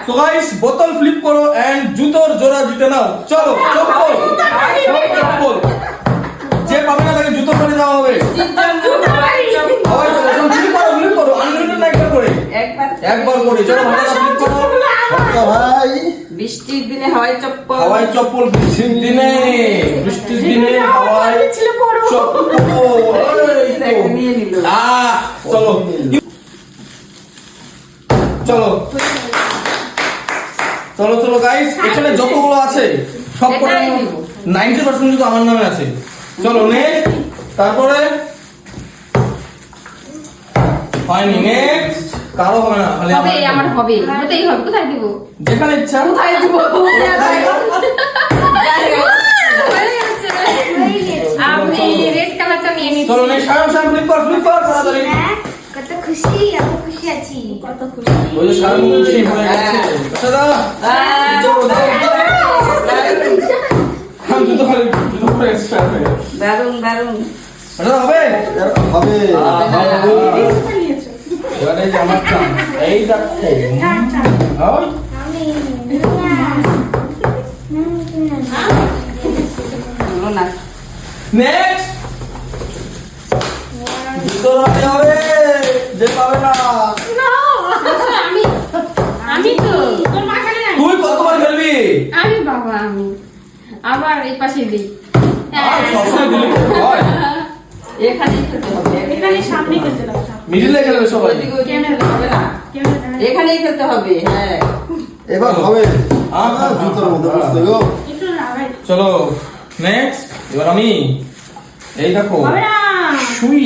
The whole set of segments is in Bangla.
তো গাইস বোতল ফ্লিপ করো এন্ড জুতোর জোড়া জিতে নাও। চলো চপ্পল চপ্পল যে পাবে না তাকে জুতো পরে দেওয়া হবে। সবাই চলো ফ্লিপ করো আনলিমিটেড না একবার করে একবার করে চলো ভাইরা ফ্লিপ করো ভাই বৃষ্টির দিনে হাওয়াই চপ্পল বৃষ্টির দিনে হাওয়াই চপ্পল নিয়ে নিল। চলো চলো চলো চলো গাইস এখানে যতগুলো আছে সব করে 90% কিন্তু আমার নামে আছে। চলো নেক্সট তারপরে হয়নি নেক্সট কারো হবে না খালি হবে আমার হবে হতেই হবে কোথায় দিব যেখানে ইচ্ছা কোথায় দিব আমি রেড কালারটা নিয়ে নিচ্ছি চলো নেক্সট সায়ন ফ্লিপ কর তাড়াতাড়ি কত খুশি আমি খুশি আছি কত খুশি ওই যে সায়ন খুশি হয়ে গেছে আচ্ছা দাদা আমি জুতো পরে এক্সট্রা হয়ে গেছে দারুন দারুন আচ্ছা হবে হবে এবারে যে আমার চান এই দেখো ওই আমি হলো না। নেক্সট জুতো রাখতে হবে যে পাবে না আমি তো তোর মাখানে নাই তুই কতবার খেলবি আমি বাবা আমি আবার এই পাশে দিই আর সবসময় দিলি হয় এখানেই খেলতে হবে এখানে সামনে খেলতে দাও মিডিলে খেলবে সবাই ওইদিকে ওইদিকে খেলতে হবে না এখানেই খেলতে হবে। হ্যাঁ এবার হবে হ্যাঁ, জুতোর মধ্যে বসতে গো একটু লাগাই চলো নেক্সট এবার আমি এই দেখো হবে না সুই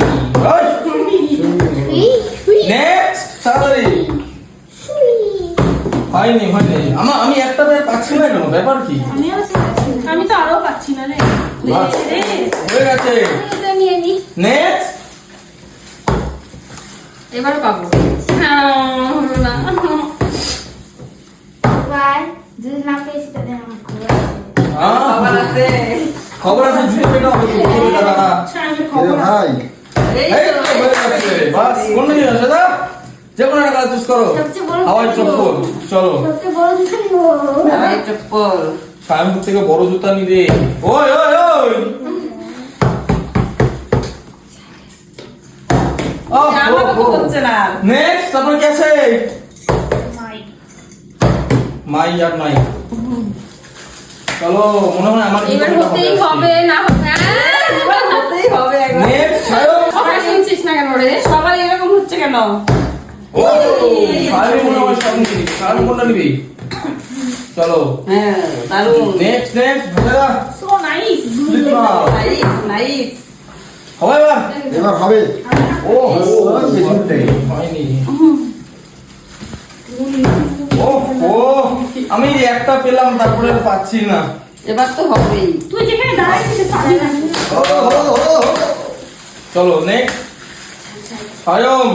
নেক্সট তাড়াতাড়ি হয়নি আমি একটা পেয়ে পাচ্ছি না কেন ব্যাপার কি আমি তো আরো পাচ্ছি না রে বাস, হয়ে গেছে এটা নিয়ে নি নেক্সট এবার পাবো হলো না ভাই যদি না পেয়েছি তাহলে আমার খবর আছে। খবর আছে জুতো পেটা হবে তো, জুতো পেটা দাদা এরে ভাই এই এই তো তো হয়ে গেছে বাস কোন দিকে আছে দাদা যে কোনো একটা চুজ করো সবচেয়ে বড় হাওয়াই চপ্পল চলো সবচেয়ে বড় দুটো হাওয়াই চপ্পল সায়নপুর থেকে বড় জুতা নিবে ওই ওই ওই আমার তো হচ্ছে না। নেক্সট তারপরে কি আছে মাই মাই আর নাই চলো মনে হয় আমার এবার হতেই হবে না এবার হতেই হবে একবার। নেক্সট সায়ন সবাই শুনছিস না কেন রে সবাই এরকম হচ্ছে কেন? ও সায়ন মনে হয় সব নিবি সায়ন কোনটা নিবি চলো হ্যাঁ দারুন নেক্সট ভাইরা সো নাইস ফ্লিপ নাও নাইস নাইস। হবে এবার এবার হবে ও পেছনটাই হয়নি ও ও আমি একটা পেলাম তারপরে আর পাচ্ছি না এবার তো হবেই। তুই যেখানে দাঁড়াইছিস পাবি না চলো নেক্সট সায়ন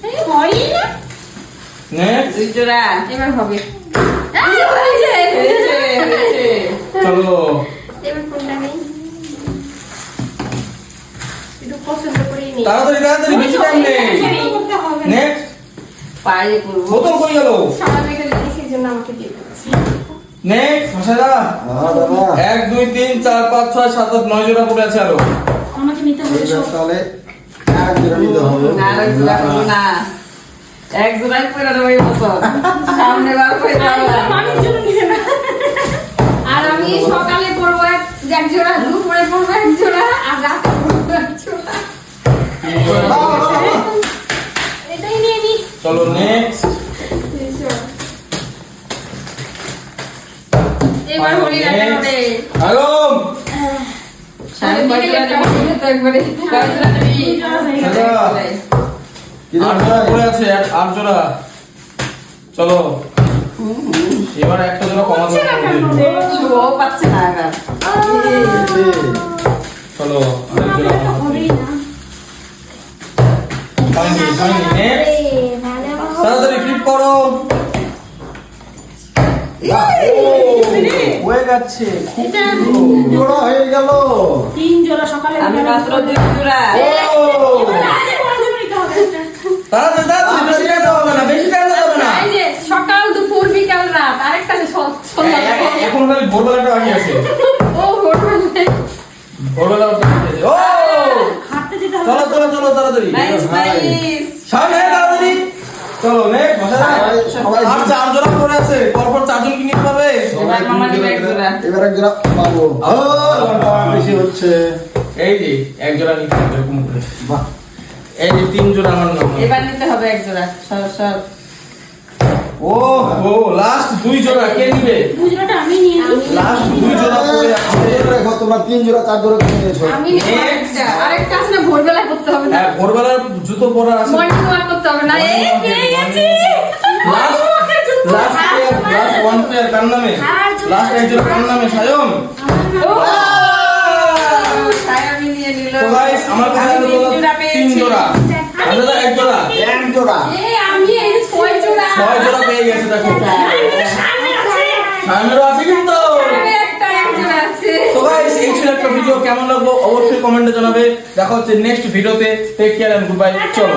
এই হয়ই না নেক্সট দুই জোড়া এবার হবে হয়েছে হয়েছে, হয়েছে। চলো এবার কোনটা নেই একটু পছন্দ করেই নেই তাড়াতাড়ি বেশি টাইম নেই করতে হবে নেক্সট পায়ে করবো। বোতল কই গেল সবাই মিলে লিখে জন্য আমাকে দিয়ে দিচ্ছি নেক্সট ভাষাদা দাদা 1 2 3 4 5 6 7 8 9 জোড়া পড়ে আছে আরো আমাকে নিতে হবে এইবার তাহলে এক জোড়া নিতে হবে না আর এক জোড়া করবো না। এক জোড়াই পরে দেবো এই বছর। সামনে বার করে যাবো। মানুষ জন্য নিবে না আর আমি সকালে পরবো এক জোড়া দুপুরে পরবো এক জোড়া আর রাতে পরবো এক জোড়া এটাই নিয়ে নি চলো নেক্সট এবার হোলি রাতে হবে আলম সামনে কয় জোড়া দেবো? তো একবারে কয় জোড়া দিবি? কি রে 8 জোড়া ভাই পড়ে আছে 8 জোড়া চলো এবার একটা জোড়া কমাতে হবে শুভও পাচ্ছে না এবার। চলো আরেক জোড়া কমাতে হবে। হবেই না হয়নি নেক্সট তাড়াতাড়ি ফ্লিপ করো হয়ে যাচ্ছে জোড়া হয়ে গেল তিন জোড়া সকালে আমি মাত্র দুই জোড়া। ও আজকে বড় জন্য নিতে হবে তাড়াতাড়ি বেশি টাইম হবে না তাড়াতাড়ি নাইস নাইস সামনে আয় তাড়াতাড়ি চলো নেক্সট সবাই আর 4 জোড়া পড়ে আছে পরপর 4 জন কি নিতে পারবে এবার মামা নিবে এক জোড়া এবার এক জোড়া পাবো বেশি হচ্ছে এই যে এক জোড়া নিতে হবে এরকম করে বাহ এই যে 3 জোড়া আমার নাম এবার নিতে হবে এক জোড়া সর সর ও ও লাস্ট 2 জোড়া কে নিবে গুজরাট আমি নিয়ে নিই। লাস্ট 2 জোড়া পড়ে আছে দেখো তোমরা 3 জোড়া 4 জোড়া কিনে নিয়েছো আমি নিব আরেকটা আরেকটা আছে না ভোরবেলা করতে হবে না হ্যাঁ ভোরবেলার জুতো পরা আছে মর্নিং ওয়াক করতে হবে না এই পেয়ে গেছি লাস্ট লাস্ট 1 প্লেয়ার কার নামে লাস্ট এক জোড়া কার নামে সায়ন সায়ামি নিয়ে নিল তো গাইস আমার কাছে আমি আছে তিন জোড়া 3 পেয়েছি। জোড়া দাদা এক জোড়া এক জোড়া এই আমি এই 6 জোড়া 6 জোড়া পেয়ে গেছে দেখো সামনে আছে সায়নেরও আছে কিন্তু আমি একটা এক জোড়া আছে তো গাইস এই ছিল একটা ভিডিও কেমন লাগলো অবশ্যই কমেন্টে জানাবে দেখা হচ্ছে নেক্সট ভিডিওতে take care and goodbye চলো